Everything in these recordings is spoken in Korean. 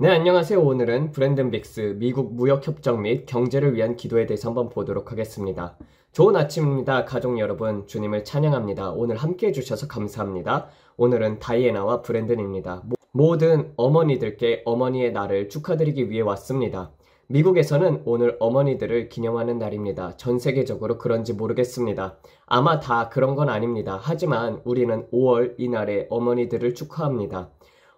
네, 안녕하세요. 오늘은 브랜든 빅스 미국 무역협정 및 경제를 위한 기도에 대해서 한번 보도록 하겠습니다. 좋은 아침입니다. 가족 여러분, 주님을 찬양합니다. 오늘 함께 해주셔서 감사합니다. 오늘은 다이애나와 브랜든입니다. 모든 어머니들께 어머니의 날을 축하드리기 위해 왔습니다. 미국에서는 오늘 어머니들을 기념하는 날입니다. 전 세계적으로 그런지 모르겠습니다. 아마 다 그런 건 아닙니다. 하지만 우리는 5월 이날에 어머니들을 축하합니다.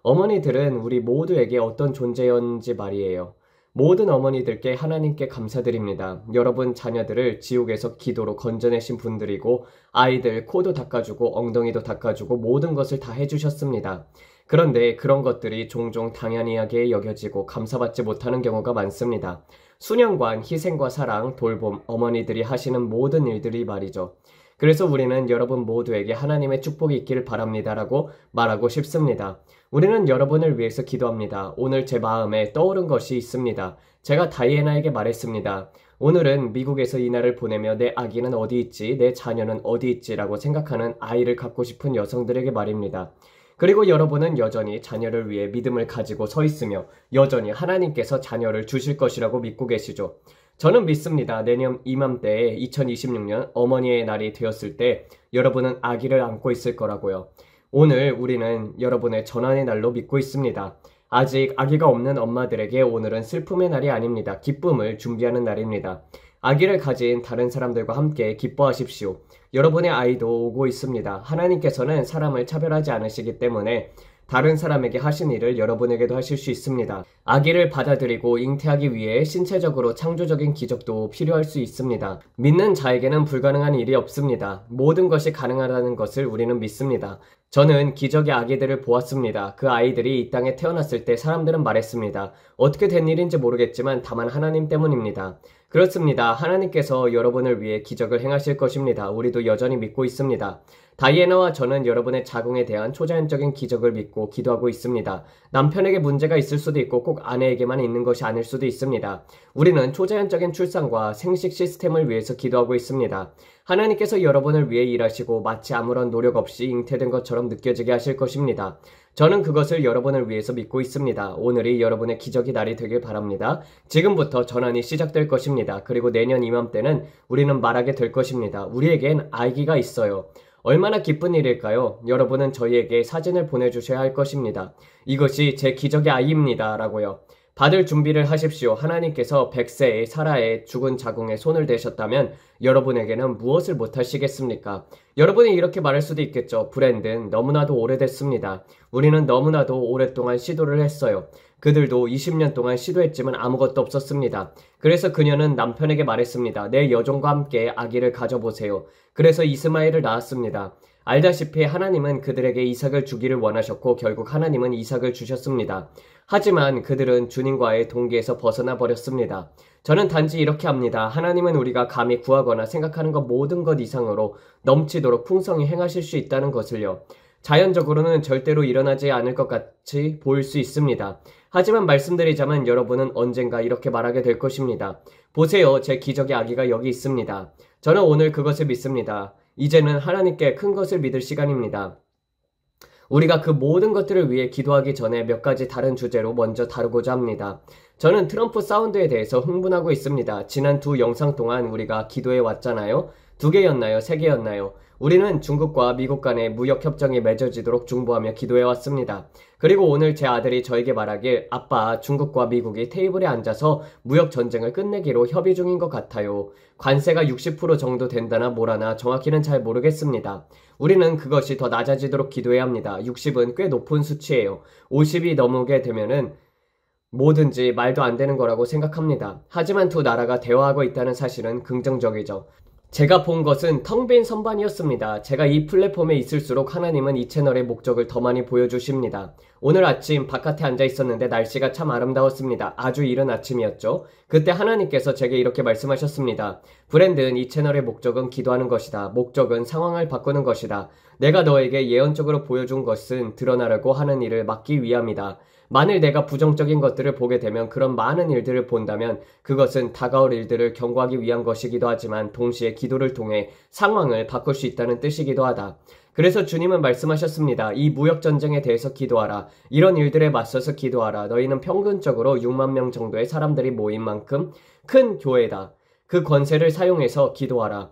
어머니들은 우리 모두에게 어떤 존재였는지 말이에요. 모든 어머니들께 하나님께 감사드립니다. 여러분 자녀들을 지옥에서 기도로 건져내신 분들이고 아이들 코도 닦아주고 엉덩이도 닦아주고 모든 것을 다 해주셨습니다. 그런데 그런 것들이 종종 당연하게 여겨지고 감사받지 못하는 경우가 많습니다. 수년간 희생과 사랑, 돌봄, 어머니들이 하시는 모든 일들이 말이죠. 그래서 우리는 여러분 모두에게 하나님의 축복이 있기를 바랍니다라고 말하고 싶습니다. 우리는 여러분을 위해서 기도합니다. 오늘 제 마음에 떠오른 것이 있습니다. 제가 다이애나에게 말했습니다. 오늘은 미국에서 이 날을 보내며 내 아기는 어디 있지, 내 자녀는 어디 있지라고 생각하는 아이를 갖고 싶은 여성들에게 말입니다. 그리고 여러분은 여전히 자녀를 위해 믿음을 가지고 서 있으며 여전히 하나님께서 자녀를 주실 것이라고 믿고 계시죠. 저는 믿습니다. 내년 이맘때에 2026년 어머니의 날이 되었을 때 여러분은 아기를 안고 있을 거라고요. 오늘 우리는 여러분의 전환의 날로 믿고 있습니다. 아직 아기가 없는 엄마들에게 오늘은 슬픔의 날이 아닙니다. 기쁨을 준비하는 날입니다. 아기를 가진 다른 사람들과 함께 기뻐하십시오. 여러분의 아이도 오고 있습니다. 하나님께서는 사람을 차별하지 않으시기 때문에 다른 사람에게 하신 일을 여러분에게도 하실 수 있습니다. 아기를 받아들이고 잉태하기 위해 신체적으로 창조적인 기적도 필요할 수 있습니다. 믿는 자에게는 불가능한 일이 없습니다. 모든 것이 가능하다는 것을 우리는 믿습니다. 저는 기적의 아기들을 보았습니다. 그 아이들이 이 땅에 태어났을 때 사람들은 말했습니다. 어떻게 된 일인지 모르겠지만 다만 하나님 때문입니다. 그렇습니다. 하나님께서 여러분을 위해 기적을 행하실 것입니다. 우리도 여전히 믿고 있습니다. 다이애나와 저는 여러분의 자궁에 대한 초자연적인 기적을 믿고 기도하고 있습니다. 남편에게 문제가 있을 수도 있고 꼭 아내에게만 있는 것이 아닐 수도 있습니다. 우리는 초자연적인 출산과 생식 시스템을 위해서 기도하고 있습니다. 하나님께서 여러분을 위해 일하시고 마치 아무런 노력 없이 잉태된 것처럼 느껴지게 하실 것입니다. 저는 그것을 여러분을 위해서 믿고 있습니다. 오늘이 여러분의 기적의 날이 되길 바랍니다. 지금부터 전환이 시작될 것입니다. 그리고 내년 이맘때는 우리는 말하게 될 것입니다. 우리에겐 아기가 있어요. 얼마나 기쁜 일일까요? 여러분은 저희에게 사진을 보내주셔야 할 것입니다. 이것이 제 기적의 아이입니다. 라고요. 받을 준비를 하십시오. 하나님께서 100세의 사라의 죽은 자궁에 손을 대셨다면 여러분에게는 무엇을 못하시겠습니까? 여러분이 이렇게 말할 수도 있겠죠. 브랜든, 너무나도 오래됐습니다. 우리는 너무나도 오랫동안 시도를 했어요. 그들도 20년 동안 시도했지만 아무것도 없었습니다. 그래서 그녀는 남편에게 말했습니다. 내 여종과 함께 아기를 가져보세요. 그래서 이스마엘을 낳았습니다. 알다시피 하나님은 그들에게 이삭을 주기를 원하셨고 결국 하나님은 이삭을 주셨습니다. 하지만 그들은 주님과의 동기에서 벗어나 버렸습니다. 저는 단지 이렇게 합니다. 하나님은 우리가 감히 구하거나 생각하는 것 모든 것 이상으로 넘치도록 풍성히 행하실 수 있다는 것을요. 자연적으로는 절대로 일어나지 않을 것 같이 보일 수 있습니다. 하지만 말씀드리자면 여러분은 언젠가 이렇게 말하게 될 것입니다. 보세요, 제 기적의 아기가 여기 있습니다. 저는 오늘 그것을 믿습니다. 이제는 하나님께 큰 것을 믿을 시간입니다. 우리가 그 모든 것들을 위해 기도하기 전에 몇 가지 다른 주제로 먼저 다루고자 합니다. 저는 트럼프 사운드에 대해서 흥분하고 있습니다. 지난 두 영상 동안 우리가 기도해 왔잖아요. 2개였나요? 3개였나요? 우리는 중국과 미국 간의 무역협정이 맺어지도록 중보하며 기도해 왔습니다. 그리고 오늘 제 아들이 저에게 말하길 아빠, 중국과 미국이 테이블에 앉아서 무역전쟁을 끝내기로 협의 중인 것 같아요. 관세가 60% 정도 된다나 뭐라나 정확히는 잘 모르겠습니다. 우리는 그것이 더 낮아지도록 기도해야 합니다. 60은 꽤 높은 수치예요. 50이 넘게 되면은 뭐든지 말도 안 되는 거라고 생각합니다. 하지만 두 나라가 대화하고 있다는 사실은 긍정적이죠. 제가 본 것은 텅 빈 선반이었습니다. 제가 이 플랫폼에 있을수록 하나님은 이 채널의 목적을 더 많이 보여주십니다. 오늘 아침 바깥에 앉아 있었는데 날씨가 참 아름다웠습니다. 아주 이른 아침이었죠. 그때 하나님께서 제게 이렇게 말씀하셨습니다. 브랜든, 이 채널의 목적은 기도하는 것이다. 목적은 상황을 바꾸는 것이다. 내가 너에게 예언적으로 보여준 것은 드러나려고 하는 일을 막기 위함이다. 만일 내가 부정적인 것들을 보게 되면 그런 많은 일들을 본다면 그것은 다가올 일들을 경고하기 위한 것이기도 하지만 동시에 기도를 통해 상황을 바꿀 수 있다는 뜻이기도 하다. 그래서 주님은 말씀하셨습니다. 이 무역전쟁에 대해서 기도하라. 이런 일들에 맞서서 기도하라. 너희는 평균적으로 6만 명 정도의 사람들이 모인 만큼 큰 교회다. 그 권세를 사용해서 기도하라.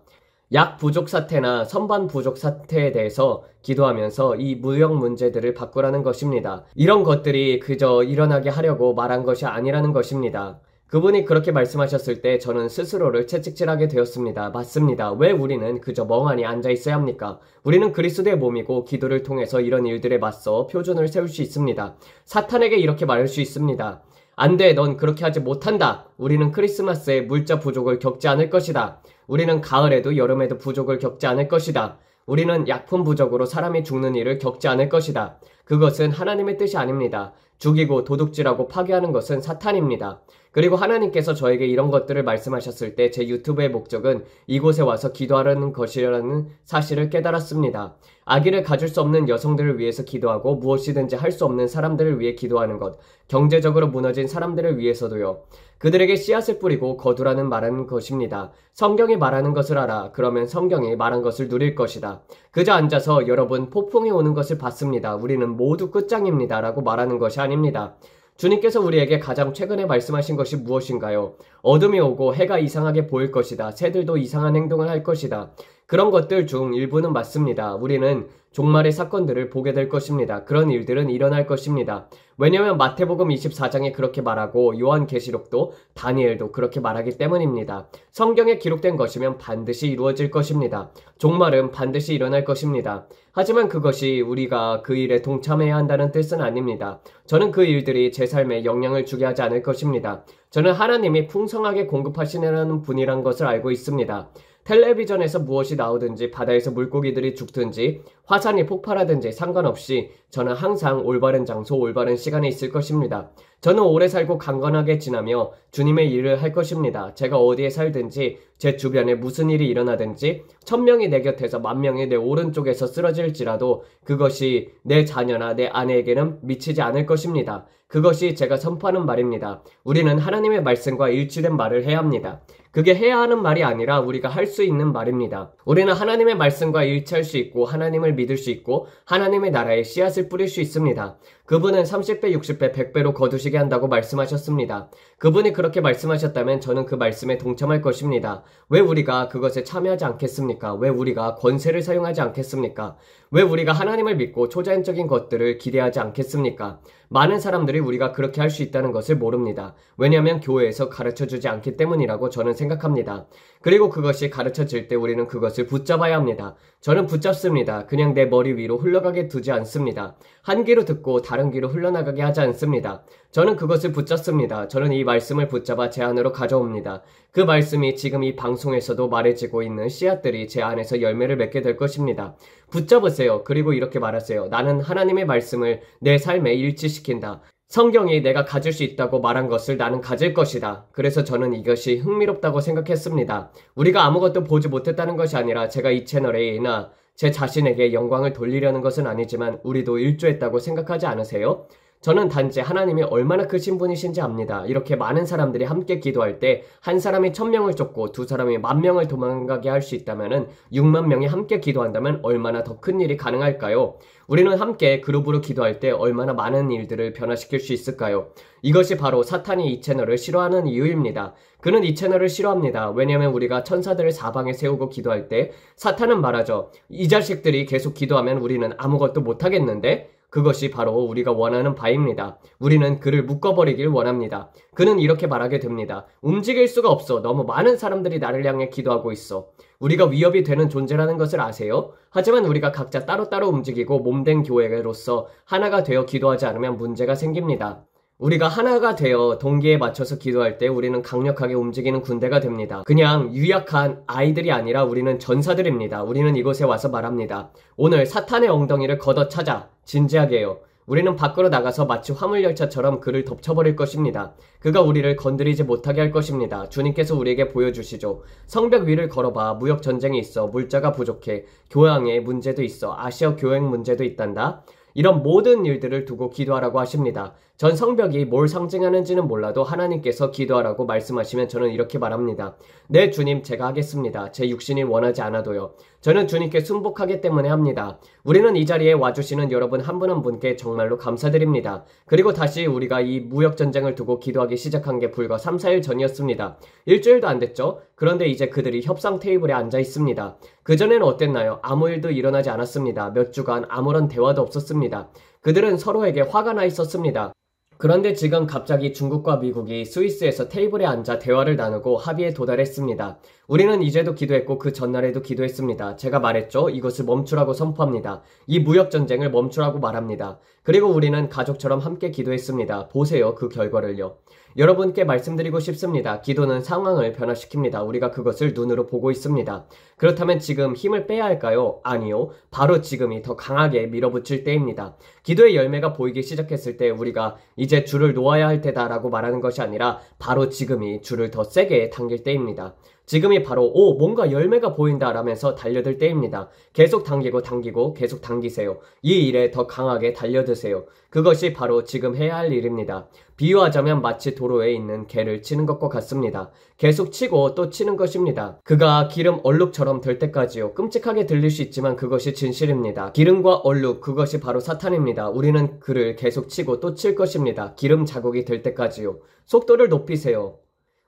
약 부족 사태나 선반 부족 사태에 대해서 기도하면서 이 무역 문제들을 바꾸라는 것입니다. 이런 것들이 그저 일어나게 하려고 말한 것이 아니라는 것입니다. 그분이 그렇게 말씀하셨을 때 저는 스스로를 채찍질하게 되었습니다. 맞습니다. 왜 우리는 그저 멍하니 앉아 있어야 합니까? 우리는 그리스도의 몸이고 기도를 통해서 이런 일들에 맞서 표준을 세울 수 있습니다. 사탄에게 이렇게 말할 수 있습니다. 안 돼, 넌 그렇게 하지 못한다. 우리는 크리스마스에 물자 부족을 겪지 않을 것이다. 우리는 가을에도 여름에도 부족을 겪지 않을 것이다. 우리는 약품 부족으로 사람이 죽는 일을 겪지 않을 것이다. 그것은 하나님의 뜻이 아닙니다. 죽이고 도둑질하고 파괴하는 것은 사탄입니다. 그리고 하나님께서 저에게 이런 것들을 말씀하셨을 때 제 유튜브의 목적은 이곳에 와서 기도하라는 것이라는 사실을 깨달았습니다. 아기를 가질 수 없는 여성들을 위해서 기도하고 무엇이든지 할 수 없는 사람들을 위해 기도하는 것, 경제적으로 무너진 사람들을 위해서도요. 그들에게 씨앗을 뿌리고 거두라는 말하는 것입니다. 성경이 말하는 것을 알아. 그러면 성경이 말한 것을 누릴 것이다. 그저 앉아서 여러분 폭풍이 오는 것을 봤습니다. 우리는 모두 끝장입니다. 라고 말하는 것이 아닙니다. 주님께서 우리에게 가장 최근에 말씀하신 것이 무엇인가요? 어둠이 오고 해가 이상하게 보일 것이다. 새들도 이상한 행동을 할 것이다. 그런 것들 중 일부는 맞습니다. 우리는 종말의 사건들을 보게 될 것입니다. 그런 일들은 일어날 것입니다. 왜냐하면 마태복음 24장에 그렇게 말하고 요한계시록도 다니엘도 그렇게 말하기 때문입니다. 성경에 기록된 것이면 반드시 이루어질 것입니다. 종말은 반드시 일어날 것입니다. 하지만 그것이 우리가 그 일에 동참해야 한다는 뜻은 아닙니다. 저는 그 일들이 제 삶에 영향을 주게 하지 않을 것입니다. 저는 하나님이 풍성하게 공급하시는 분이란 것을 알고 있습니다. 텔레비전에서 무엇이 나오든지 바다에서 물고기들이 죽든지 화산이 폭발하든지 상관없이 저는 항상 올바른 장소, 올바른 시간에 있을 것입니다. 저는 오래 살고 강건하게 지나며 주님의 일을 할 것입니다. 제가 어디에 살든지 제 주변에 무슨 일이 일어나든지 1000명이 내 곁에서 10,000명이 내 오른쪽에서 쓰러질지라도 그것이 내 자녀나 내 아내에게는 미치지 않을 것입니다. 그것이 제가 선포하는 말입니다. 우리는 하나님의 말씀과 일치된 말을 해야 합니다. 그게 해야 하는 말이 아니라 우리가 할 수 있는 말입니다. 우리는 하나님의 말씀과 일치할 수 있고 하나님을 믿을 수 있고 하나님의 나라에 씨앗을 뿌릴 수 있습니다. 그분은 30배, 60배, 100배로 거두시게 한다고 말씀하셨습니다. 그분이 그렇게 말씀하셨다면 저는 그 말씀에 동참할 것입니다. 왜 우리가 그것에 참여하지 않겠습니까? 왜 우리가 권세를 사용하지 않겠습니까? 왜 우리가 하나님을 믿고 초자연적인 것들을 기대하지 않겠습니까? 많은 사람들이 우리가 그렇게 할 수 있다는 것을 모릅니다. 왜냐하면 교회에서 가르쳐주지 않기 때문이라고 저는 생각합니다. 그리고 그것이 가르쳐질 때 우리는 그것을 붙잡아야 합니다. 저는 붙잡습니다. 그냥 내 머리 위로 흘러가게 두지 않습니다. 한 귀로 듣고 다른 귀로 흘러나가게 하지 않습니다. 저는 그것을 붙잡습니다. 저는 이 말씀을 붙잡아 제 안으로 가져옵니다. 그 말씀이 지금 이 방송에서도 말해지고 있는 씨앗들이 제 안에서 열매를 맺게 될 것입니다. 붙잡으세요. 그리고 이렇게 말하세요. 나는 하나님의 말씀을 내 삶에 일치시킨다. 성경이 내가 가질 수 있다고 말한 것을 나는 가질 것이다. 그래서 저는 이것이 흥미롭다고 생각했습니다. 우리가 아무것도 보지 못했다는 것이 아니라 제가 이 채널에나 제 자신에게 영광을 돌리려는 것은 아니지만 우리도 일조했다고 생각하지 않으세요? 저는 단지 하나님이 얼마나 크신 분이신지 압니다. 이렇게 많은 사람들이 함께 기도할 때 한 사람이 1000명을 쫓고 두 사람이 10,000명을 도망가게 할 수 있다면 6만 명이 함께 기도한다면 얼마나 더 큰 일이 가능할까요? 우리는 함께 그룹으로 기도할 때 얼마나 많은 일들을 변화시킬 수 있을까요? 이것이 바로 사탄이 이 채널을 싫어하는 이유입니다. 그는 이 채널을 싫어합니다. 왜냐하면 우리가 천사들을 사방에 세우고 기도할 때 사탄은 말하죠. 이 자식들이 계속 기도하면 우리는 아무것도 못하겠는데? 그것이 바로 우리가 원하는 바입니다. 우리는 그를 묶어버리길 원합니다. 그는 이렇게 말하게 됩니다. 움직일 수가 없어. 너무 많은 사람들이 나를 향해 기도하고 있어. 우리가 위협이 되는 존재라는 것을 아세요? 하지만 우리가 각자 따로따로 움직이고 몸된 교회로서 하나가 되어 기도하지 않으면 문제가 생깁니다. 우리가 하나가 되어 동기에 맞춰서 기도할 때 우리는 강력하게 움직이는 군대가 됩니다. 그냥 유약한 아이들이 아니라 우리는 전사들입니다. 우리는 이곳에 와서 말합니다. 오늘 사탄의 엉덩이를 걷어차자. 진지하게요. 우리는 밖으로 나가서 마치 화물열차처럼 그를 덮쳐버릴 것입니다. 그가 우리를 건드리지 못하게 할 것입니다. 주님께서 우리에게 보여주시죠. 성벽 위를 걸어봐. 무역전쟁이 있어. 물자가 부족해. 교황의 문제도 있어. 아시아 교행 문제도 있단다. 이런 모든 일들을 두고 기도하라고 하십니다. 전 성벽이 뭘 상징하는지는 몰라도 하나님께서 기도하라고 말씀하시면 저는 이렇게 말합니다. 네, 주님, 제가 하겠습니다. 제 육신이 원하지 않아도요. 저는 주님께 순복하기 때문에 합니다. 우리는 이 자리에 와주시는 여러분 한 분 한 분께 정말로 감사드립니다. 그리고 다시 우리가 이 무역전쟁을 두고 기도하기 시작한 게 불과 3, 4일 전이었습니다. 일주일도 안 됐죠? 그런데 이제 그들이 협상 테이블에 앉아 있습니다. 그전에는 어땠나요? 아무 일도 일어나지 않았습니다. 몇 주간 아무런 대화도 없었습니다. 그들은 서로에게 화가 나 있었습니다. 그런데 지금 갑자기 중국과 미국이 스위스에서 테이블에 앉아 대화를 나누고 합의에 도달했습니다. 우리는 이제도 기도했고 그 전날에도 기도했습니다. 제가 말했죠. 이것을 멈추라고 선포합니다. 이 무역전쟁을 멈추라고 말합니다. 그리고 우리는 가족처럼 함께 기도했습니다. 보세요. 그 결과를요. 여러분께 말씀드리고 싶습니다. 기도는 상황을 변화시킵니다. 우리가 그것을 눈으로 보고 있습니다. 그렇다면 지금 힘을 빼야 할까요? 아니요. 바로 지금이 더 강하게 밀어붙일 때입니다. 기도의 열매가 보이기 시작했을 때 우리가 이제 줄을 놓아야 할 때다라고 말하는 것이 아니라 바로 지금이 줄을 더 세게 당길 때입니다. 지금이 바로 뭔가 열매가 보인다 라면서 달려들 때입니다. 계속 당기고 계속 당기세요. 이 일에 더 강하게 달려드세요. 그것이 바로 지금 해야 할 일입니다. 비유하자면 마치 도로에 있는 개를 치는 것과 같습니다. 계속 치고 또 치는 것입니다. 그가 기름 얼룩처럼 될 때까지요. 끔찍하게 들릴 수 있지만 그것이 진실입니다. 기름과 얼룩, 그것이 바로 사탄입니다. 우리는 그를 계속 치고 또 칠 것입니다. 기름 자국이 될 때까지요. 속도를 높이세요.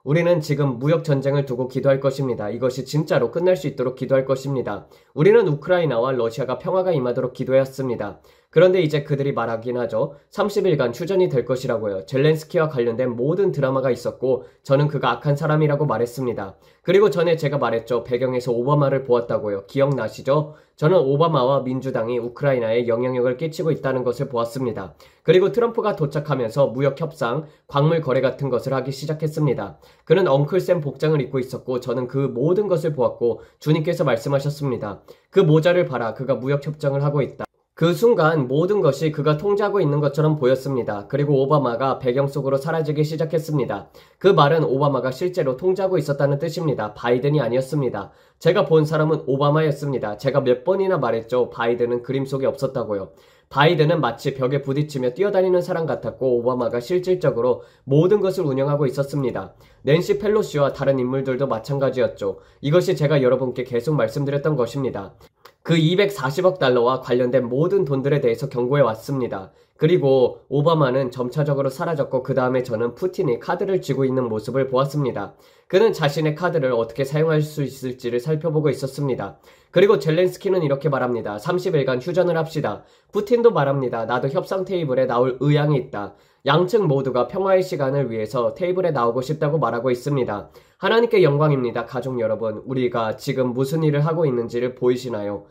우리는 지금 무역전쟁을 두고 기도할 것입니다. 이것이 진짜로 끝날 수 있도록 기도할 것입니다. 우리는 우크라이나와 러시아가 평화가 임하도록 기도했습니다. 그런데 이제 그들이 말하긴 하죠. 30일간 휴전이 될 것이라고요. 젤렌스키와 관련된 모든 드라마가 있었고 저는 그가 악한 사람이라고 말했습니다. 그리고 전에 제가 말했죠. 배경에서 오바마를 보았다고요. 기억나시죠? 저는 오바마와 민주당이 우크라이나에 영향력을 끼치고 있다는 것을 보았습니다. 그리고 트럼프가 도착하면서 무역 협상, 광물 거래 같은 것을 하기 시작했습니다. 그는 엉클샘 복장을 입고 있었고 저는 그 모든 것을 보았고 주님께서 말씀하셨습니다. 그 모자를 봐라. 그가 무역 협정을 하고 있다. 그 순간 모든 것이 그가 통제하고 있는 것처럼 보였습니다. 그리고 오바마가 배경 속으로 사라지기 시작했습니다. 그 말은 오바마가 실제로 통제하고 있었다는 뜻입니다. 바이든이 아니었습니다. 제가 본 사람은 오바마였습니다. 제가 몇 번이나 말했죠. 바이든은 그림 속에 없었다고요. 바이든은 마치 벽에 부딪히며 뛰어다니는 사람 같았고 오바마가 실질적으로 모든 것을 운영하고 있었습니다. 낸시 펠로시와 다른 인물들도 마찬가지였죠. 이것이 제가 여러분께 계속 말씀드렸던 것입니다. 그 240억 달러와 관련된 모든 돈들에 대해서 경고해 왔습니다. 그리고 오바마는 점차적으로 사라졌고 그 다음에 저는 푸틴이 카드를 쥐고 있는 모습을 보았습니다. 그는 자신의 카드를 어떻게 사용할 수 있을지를 살펴보고 있었습니다. 그리고 젤렌스키는 이렇게 말합니다. 30일간 휴전을 합시다. 푸틴도 말합니다. 나도 협상 테이블에 나올 의향이 있다. 양측 모두가 평화의 시간을 위해서 테이블에 나오고 싶다고 말하고 있습니다. 하나님께 영광입니다. 가족 여러분, 우리가 지금 무슨 일을 하고 있는지를 보이시나요?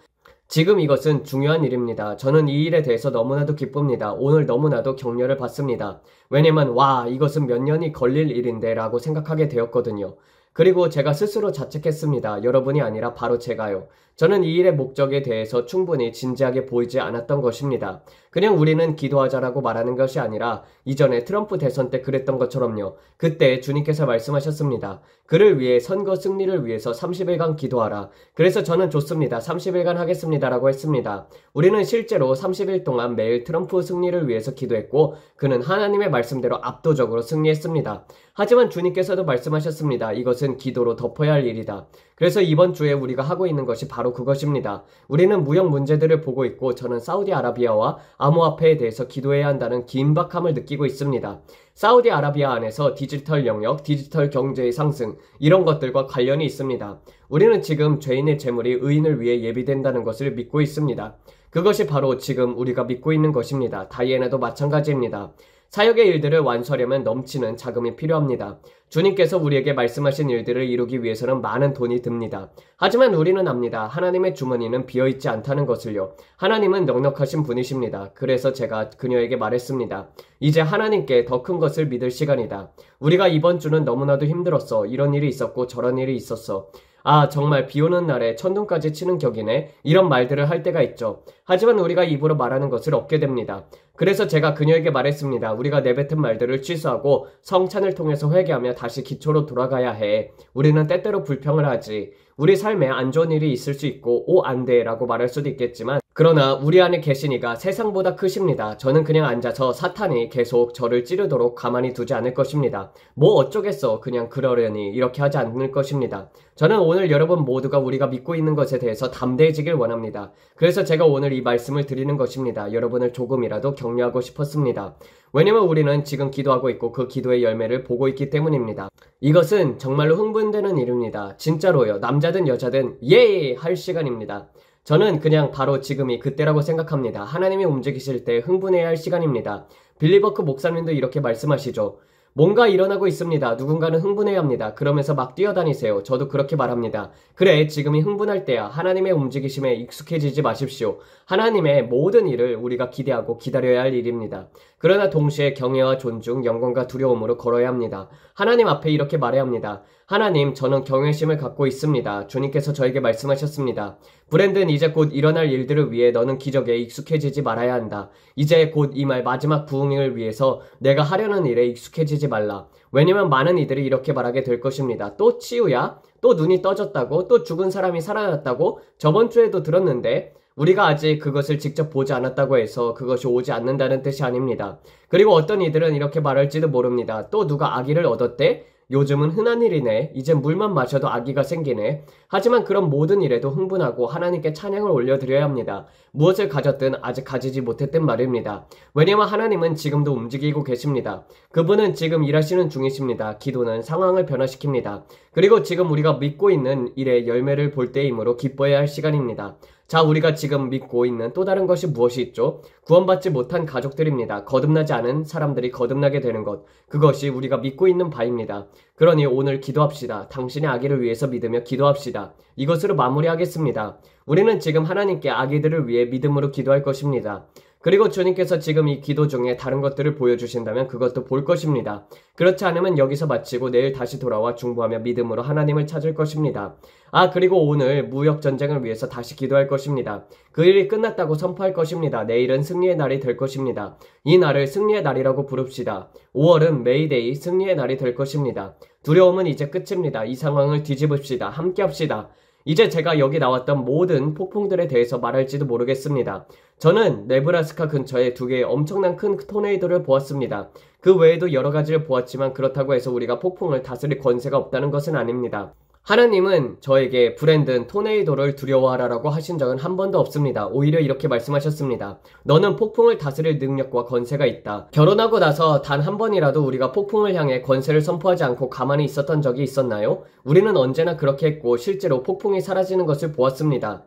지금 이것은 중요한 일입니다. 저는 이 일에 대해서 너무나도 기쁩니다. 오늘 너무나도 격려를 받습니다. 왜냐면 이것은 몇 년이 걸릴 일인데 라고 생각하게 되었거든요. 그리고 제가 스스로 자책했습니다. 여러분이 아니라 바로 제가요. 저는 이 일의 목적에 대해서 충분히 진지하게 보이지 않았던 것입니다. 그냥 우리는 기도하자라고 말하는 것이 아니라 이전에 트럼프 대선 때 그랬던 것처럼요. 그때 주님께서 말씀하셨습니다. 그를 위해 선거 승리를 위해서 30일간 기도하라. 그래서 저는 좋습니다. 30일간 하겠습니다라고 했습니다. 우리는 실제로 30일 동안 매일 트럼프 승리를 위해서 기도했고 그는 하나님의 말씀대로 압도적으로 승리했습니다. 하지만 주님께서도 말씀하셨습니다. 이것은 기도로 덮어야 할 일이다. 그래서 이번 주에 우리가 하고 있는 것이 바로 그것입니다. 우리는 무역 문제들을 보고 있고 저는 사우디아라비아와 암호화폐에 대해서 기도해야 한다는 긴박함을 느끼고 있습니다. 사우디아라비아 안에서 디지털 영역, 디지털 경제의 상승 이런 것들과 관련이 있습니다. 우리는 지금 죄인의 재물이 의인을 위해 예비된다는 것을 믿고 있습니다. 그것이 바로 지금 우리가 믿고 있는 것입니다. 다이애나도 마찬가지입니다. 사역의 일들을 완수하려면 넘치는 자금이 필요합니다. 주님께서 우리에게 말씀하신 일들을 이루기 위해서는 많은 돈이 듭니다. 하지만 우리는 압니다. 하나님의 주머니는 비어있지 않다는 것을요. 하나님은 넉넉하신 분이십니다. 그래서 제가 그녀에게 말했습니다. 이제 하나님께 더 큰 것을 믿을 시간이다. 우리가 이번 주는 너무나도 힘들었어. 이런 일이 있었고 저런 일이 있었어. 정말 비 오는 날에 천둥까지 치는 격이네. 이런 말들을 할 때가 있죠. 하지만 우리가 입으로 말하는 것을 얻게 됩니다. 그래서 제가 그녀에게 말했습니다. 우리가 내뱉은 말들을 취소하고 성찬을 통해서 회개하며 다시 기초로 돌아가야 해. 우리는 때때로 불평을 하지. 우리 삶에 안 좋은 일이 있을 수 있고 안 돼 라고 말할 수도 있겠지만 그러나 우리 안에 계신 이가 세상보다 크십니다. 저는 그냥 앉아서 사탄이 계속 저를 찌르도록 가만히 두지 않을 것입니다. 뭐 어쩌겠어. 그냥 그러려니 이렇게 하지 않을 것입니다. 저는 오늘 여러분 모두가 우리가 믿고 있는 것에 대해서 담대해지길 원합니다. 그래서 제가 오늘 이 말씀을 드리는 것입니다. 여러분을 조금이라도 격려하고 싶었습니다. 왜냐면 우리는 지금 기도하고 있고 그 기도의 열매를 보고 있기 때문입니다. 이것은 정말로 흥분되는 일입니다. 진짜로요. 남자든 여자든 예! 할 시간입니다. 저는 그냥 바로 지금이 그때라고 생각합니다. 하나님이 움직이실 때 흥분해야 할 시간입니다. 빌리 버크 목사님도 이렇게 말씀하시죠. 뭔가 일어나고 있습니다. 누군가는 흥분해야 합니다. 그러면서 막 뛰어다니세요. 저도 그렇게 말합니다. 그래, 지금이 흥분할 때야. 하나님의 움직이심에 익숙해지지 마십시오. 하나님의 모든 일을 우리가 기대하고 기다려야 할 일입니다. 그러나 동시에 경외와 존중, 영광과 두려움으로 걸어야 합니다. 하나님 앞에 이렇게 말해야 합니다. 하나님, 저는 경외심을 갖고 있습니다. 주님께서 저에게 말씀하셨습니다. 브랜든, 이제 곧 일어날 일들을 위해 너는 기적에 익숙해지지 말아야 한다. 이제 곧 이 말 마지막 부흥을 위해서 내가 하려는 일에 익숙해지지 말라. 왜냐면 많은 이들이 이렇게 말하게 될 것입니다. 또 치유야? 또 눈이 떠졌다고? 또 죽은 사람이 살아났다고? 저번 주에도 들었는데 우리가 아직 그것을 직접 보지 않았다고 해서 그것이 오지 않는다는 뜻이 아닙니다. 그리고 어떤 이들은 이렇게 말할지도 모릅니다. 또 누가 아기를 얻었대? 요즘은 흔한 일이네. 이제 물만 마셔도 아기가 생기네. 하지만 그런 모든 일에도 흥분하고 하나님께 찬양을 올려드려야 합니다. 무엇을 가졌든 아직 가지지 못했든 말입니다. 왜냐하면 하나님은 지금도 움직이고 계십니다. 그분은 지금 일하시는 중이십니다. 기도는 상황을 변화시킵니다. 그리고 지금 우리가 믿고 있는 일의 열매를 볼 때이므로 기뻐해야 할 시간입니다. 자, 우리가 지금 믿고 있는 또 다른 것이 무엇이 있죠? 구원받지 못한 가족들입니다. 거듭나지 않은 사람들이 거듭나게 되는 것. 그것이 우리가 믿고 있는 바입니다. 그러니 오늘 기도합시다. 당신의 아기를 위해서 믿으며 기도합시다. 이것으로 마무리하겠습니다. 우리는 지금 하나님께 아기들을 위해 믿음으로 기도할 것입니다. 그리고 주님께서 지금 이 기도 중에 다른 것들을 보여주신다면 그것도 볼 것입니다. 그렇지 않으면 여기서 마치고 내일 다시 돌아와 중보하며 믿음으로 하나님을 찾을 것입니다. 그리고 오늘 무역전쟁을 위해서 다시 기도할 것입니다. 그 일이 끝났다고 선포할 것입니다. 내일은 승리의 날이 될 것입니다. 이 날을 승리의 날이라고 부릅시다. 5월은 메이데이, 승리의 날이 될 것입니다. 두려움은 이제 끝입니다. 이 상황을 뒤집읍시다. 함께 합시다. 이제 제가 여기 나왔던 모든 폭풍들에 대해서 말할지도 모르겠습니다. 저는 네브라스카 근처에 2개의 엄청난 큰 토네이도를 보았습니다. 그 외에도 여러 가지를 보았지만 그렇다고 해서 우리가 폭풍을 다스릴 권세가 없다는 것은 아닙니다. 하나님은 저에게 브랜든 토네이도를 두려워하라고 하신 적은 한 번도 없습니다. 오히려 이렇게 말씀하셨습니다. 너는 폭풍을 다스릴 능력과 권세가 있다. 결혼하고 나서 단 한 번이라도 우리가 폭풍을 향해 권세를 선포하지 않고 가만히 있었던 적이 있었나요? 우리는 언제나 그렇게 했고 실제로 폭풍이 사라지는 것을 보았습니다.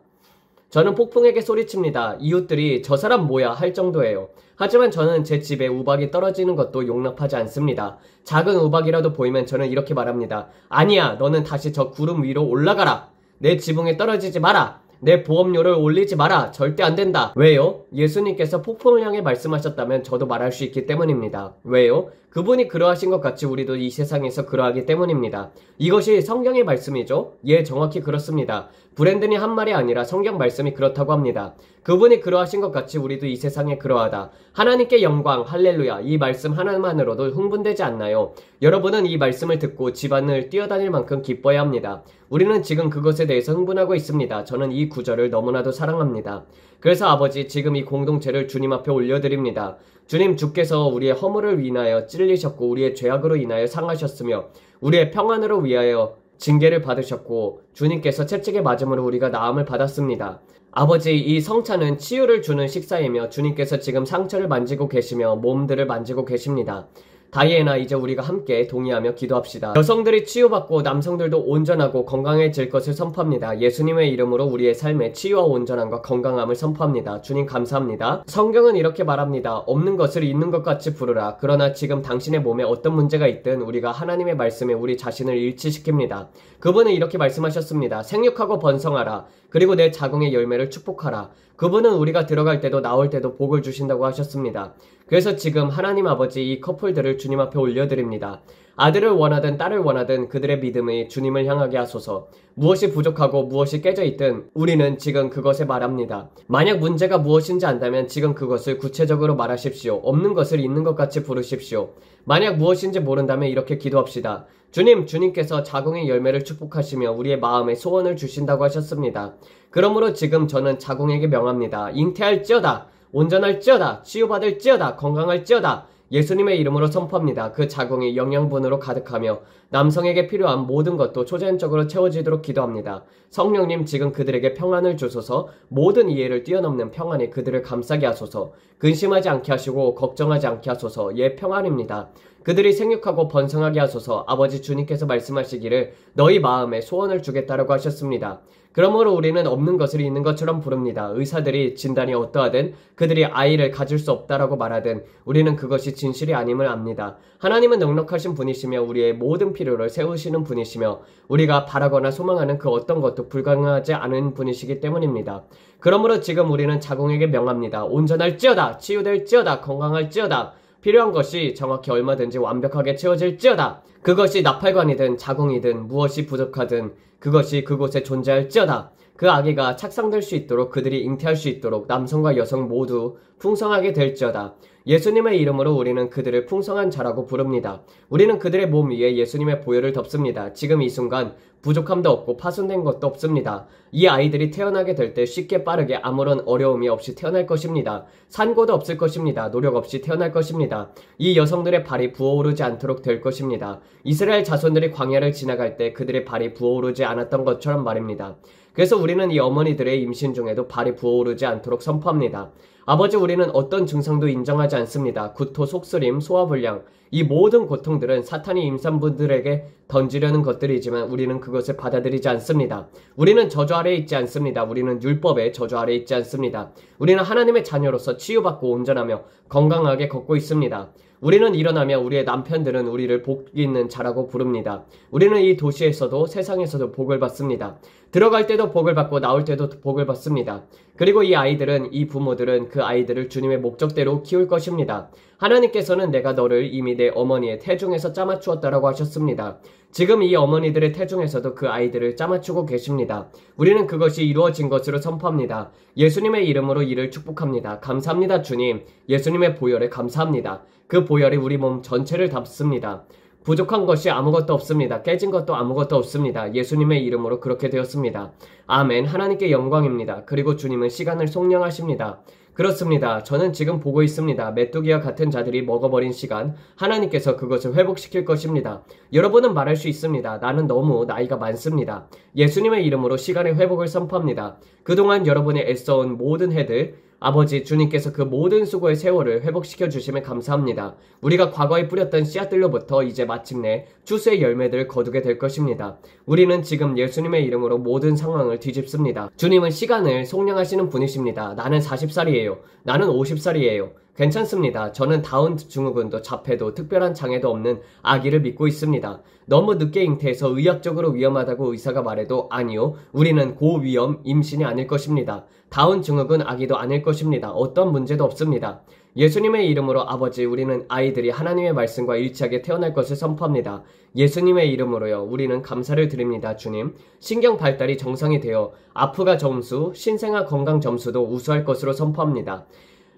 저는 폭풍에게 소리칩니다. 이웃들이 저 사람 뭐야 할 정도예요. 하지만 저는 제 집에 우박이 떨어지는 것도 용납하지 않습니다. 작은 우박이라도 보이면 저는 이렇게 말합니다. 아니야, 너는 다시 저 구름 위로 올라가라. 내 지붕에 떨어지지 마라. 내 보험료를 올리지 마라. 절대 안 된다. 왜요? 예수님께서 폭풍을 향해 말씀하셨다면 저도 말할 수 있기 때문입니다. 왜요? 그분이 그러하신 것 같이 우리도 이 세상에서 그러하기 때문입니다. 이것이 성경의 말씀이죠? 예, 정확히 그렇습니다. 브랜든이 한 말이 아니라 성경 말씀이 그렇다고 합니다. 그분이 그러하신 것 같이 우리도 이 세상에 그러하다. 하나님께 영광, 할렐루야. 이 말씀 하나만으로도 흥분되지 않나요? 여러분은 이 말씀을 듣고 집안을 뛰어다닐 만큼 기뻐해야 합니다. 우리는 지금 그것에 대해서 흥분하고 있습니다. 저는 이 구절을 너무나도 사랑합니다. 그래서 아버지, 지금 이 공동체를 주님 앞에 올려드립니다. 주님, 주께서 우리의 허물을 인하여 찔리셨고 우리의 죄악으로 인하여 상하셨으며 우리의 평안으로 위하여 징계를 받으셨고 주님께서 채찍에 맞음으로 우리가 나음을 받았습니다. 아버지, 이 성찬은 치유를 주는 식사이며 주님께서 지금 상처를 만지고 계시며 몸들을 만지고 계십니다. 다이애나, 이제 우리가 함께 동의하며 기도합시다. 여성들이 치유받고 남성들도 온전하고 건강해질 것을 선포합니다. 예수님의 이름으로 우리의 삶에 치유와 온전함과 건강함을 선포합니다. 주님 감사합니다. 성경은 이렇게 말합니다. 없는 것을 있는 것 같이 부르라. 그러나 지금 당신의 몸에 어떤 문제가 있든 우리가 하나님의 말씀에 우리 자신을 일치시킵니다. 그분은 이렇게 말씀하셨습니다. 생육하고 번성하라. 그리고 내 자궁의 열매를 축복하라. 그분은 우리가 들어갈 때도 나올 때도 복을 주신다고 하셨습니다. 그래서 지금 하나님 아버지, 이 커플들을 주님 앞에 올려드립니다. 아들을 원하든 딸을 원하든 그들의 믿음이 주님을 향하게 하소서. 무엇이 부족하고 무엇이 깨져 있든 우리는 지금 그것에 말합니다. 만약 문제가 무엇인지 안다면 지금 그것을 구체적으로 말하십시오. 없는 것을 있는 것 같이 부르십시오. 만약 무엇인지 모른다면 이렇게 기도합시다. 주님께서 자궁의 열매를 축복하시며 우리의 마음에 소원을 주신다고 하셨습니다. 그러므로 지금 저는 자궁에게 명합니다. 잉태할지어다, 온전할지어다, 치유받을지어다, 건강할지어다. 예수님의 이름으로 선포합니다. 그 자궁이 영양분으로 가득하며 남성에게 필요한 모든 것도 초자연적으로 채워지도록 기도합니다. 성령님, 지금 그들에게 평안을 주소서. 모든 이해를 뛰어넘는 평안이 그들을 감싸게 하소서. 근심하지 않게 하시고 걱정하지 않게 하소서. 예, 평안입니다. 그들이 생육하고 번성하게 하소서. 아버지, 주님께서 말씀하시기를 너희 마음에 소원을 주겠다라고 하셨습니다. 그러므로 우리는 없는 것을 있는 것처럼 부릅니다. 의사들이 진단이 어떠하든 그들이 아이를 가질 수 없다라고 말하든 우리는 그것이 진실이 아님을 압니다. 하나님은 넉넉하신 분이시며 우리의 모든 필요를 세우시는 분이시며 우리가 바라거나 소망하는 그 어떤 것도 불가능하지 않은 분이시기 때문입니다. 그러므로 지금 우리는 자궁에게 명합니다. 온전할지어다, 치유될지어다, 건강할지어다. 필요한 것이 정확히 얼마든지 완벽하게 채워질지어다. 그것이 나팔관이든 자궁이든 무엇이 부족하든 그것이 그곳에 존재할지어다. 그 아기가 착상될 수 있도록 그들이 잉태할 수 있도록 남성과 여성 모두 풍성하게 될지어다. 예수님의 이름으로 우리는 그들을 풍성한 자라고 부릅니다. 우리는 그들의 몸 위에 예수님의 보혈을 덮습니다. 지금 이 순간 부족함도 없고 파손된 것도 없습니다. 이 아이들이 태어나게 될 때 쉽게 빠르게 아무런 어려움이 없이 태어날 것입니다. 산고도 없을 것입니다. 노력 없이 태어날 것입니다. 이 여성들의 발이 부어오르지 않도록 될 것입니다. 이스라엘 자손들이 광야를 지나갈 때 그들의 발이 부어오르지 않았던 것처럼 말입니다. 그래서 우리는 이 어머니들의 임신 중에도 발이 부어오르지 않도록 선포합니다. 아버지, 우리는 어떤 증상도 인정하지 않습니다. 구토, 속쓰림, 소화불량, 이 모든 고통들은 사탄이 임산부들에게 던지려는 것들이지만 우리는 그것을 받아들이지 않습니다. 우리는 저주 아래에 있지 않습니다. 우리는 율법의 저주 아래에 있지 않습니다. 우리는 하나님의 자녀로서 치유받고 온전하며 건강하게 걷고 있습니다. 우리는 일어나며 우리의 남편들은 우리를 복 있는 자라고 부릅니다. 우리는 이 도시에서도 세상에서도 복을 받습니다. 들어갈 때도 복을 받고 나올 때도 복을 받습니다. 그리고 이 아이들은, 이 부모들은 그 아이들을 주님의 목적대로 키울 것입니다. 하나님께서는 내가 너를 이미 내 어머니의 태중에서 짜맞추었다라고 하셨습니다. 지금 이 어머니들의 태중에서도 그 아이들을 짜맞추고 계십니다. 우리는 그것이 이루어진 것으로 선포합니다. 예수님의 이름으로 이를 축복합니다. 감사합니다, 주님. 예수님의 보혈에 감사합니다. 그 보혈이 우리 몸 전체를 담습니다. 부족한 것이 아무것도 없습니다. 깨진 것도 아무것도 없습니다. 예수님의 이름으로 그렇게 되었습니다. 아멘. 하나님께 영광입니다. 그리고 주님은 시간을 속량하십니다. 그렇습니다. 저는 지금 보고 있습니다. 메뚜기와 같은 자들이 먹어버린 시간, 하나님께서 그것을 회복시킬 것입니다. 여러분은 말할 수 있습니다. 나는 너무 나이가 많습니다. 예수님의 이름으로 시간의 회복을 선포합니다. 그동안 여러분이 애써온 모든 해들, 아버지, 주님께서 그 모든 수고의 세월을 회복시켜 주심에 감사합니다. 우리가 과거에 뿌렸던 씨앗들로부터 이제 마침내 추수의 열매들을 거두게 될 것입니다. 우리는 지금 예수님의 이름으로 모든 상황을 뒤집습니다. 주님은 시간을 속량하시는 분이십니다. 나는 40살이에요. 나는 50살이에요. 괜찮습니다. 저는 다운 증후군도 자폐도 특별한 장애도 없는 아기를 믿고 있습니다. 너무 늦게 잉태해서 의학적으로 위험하다고 의사가 말해도 아니요. 우리는 고위험 임신이 아닐 것입니다. 다운 증후군 아기도 아닐 것입니다. 어떤 문제도 없습니다. 예수님의 이름으로 아버지, 우리는 아이들이 하나님의 말씀과 일치하게 태어날 것을 선포합니다. 예수님의 이름으로요. 우리는 감사를 드립니다. 주님, 신경 발달이 정상이 되어 아프가 점수, 신생아 건강 점수도 우수할 것으로 선포합니다.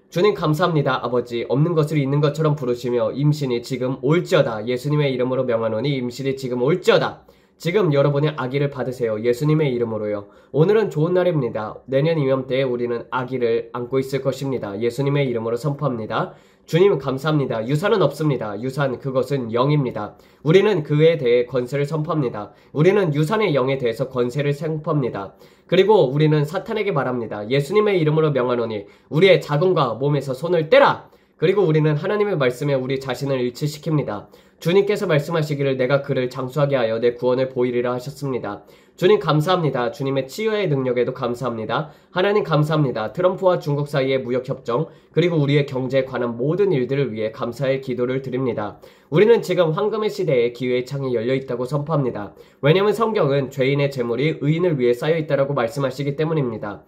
주님 감사합니다. 아버지, 없는 것을 있는 것처럼 부르시며 임신이 지금 올지어다. 예수님의 이름으로 명하노니 임신이 지금 올지어다. 지금 여러분이 아기를 받으세요. 예수님의 이름으로요. 오늘은 좋은 날입니다. 내년 이맘때에 우리는 아기를 안고 있을 것입니다. 예수님의 이름으로 선포합니다. 주님 감사합니다. 유산은 없습니다. 유산, 그것은 영입니다. 우리는 그에 대해 권세를 선포합니다. 우리는 유산의 영에 대해서 권세를 선포합니다. 그리고 우리는 사탄에게 말합니다. 예수님의 이름으로 명하노니 우리의 자궁과 몸에서 손을 떼라. 그리고 우리는 하나님의 말씀에 우리 자신을 일치시킵니다. 주님께서 말씀하시기를 내가 그를 장수하게 하여 내 구원을 보이리라 하셨습니다. 주님 감사합니다. 주님의 치유의 능력에도 감사합니다. 하나님 감사합니다. 트럼프와 중국 사이의 무역협정, 그리고 우리의 경제에 관한 모든 일들을 위해 감사의 기도를 드립니다. 우리는 지금 황금의 시대에 기회의 창이 열려있다고 선포합니다. 왜냐하면 성경은 죄인의 재물이 의인을 위해 쌓여있다라고 말씀하시기 때문입니다.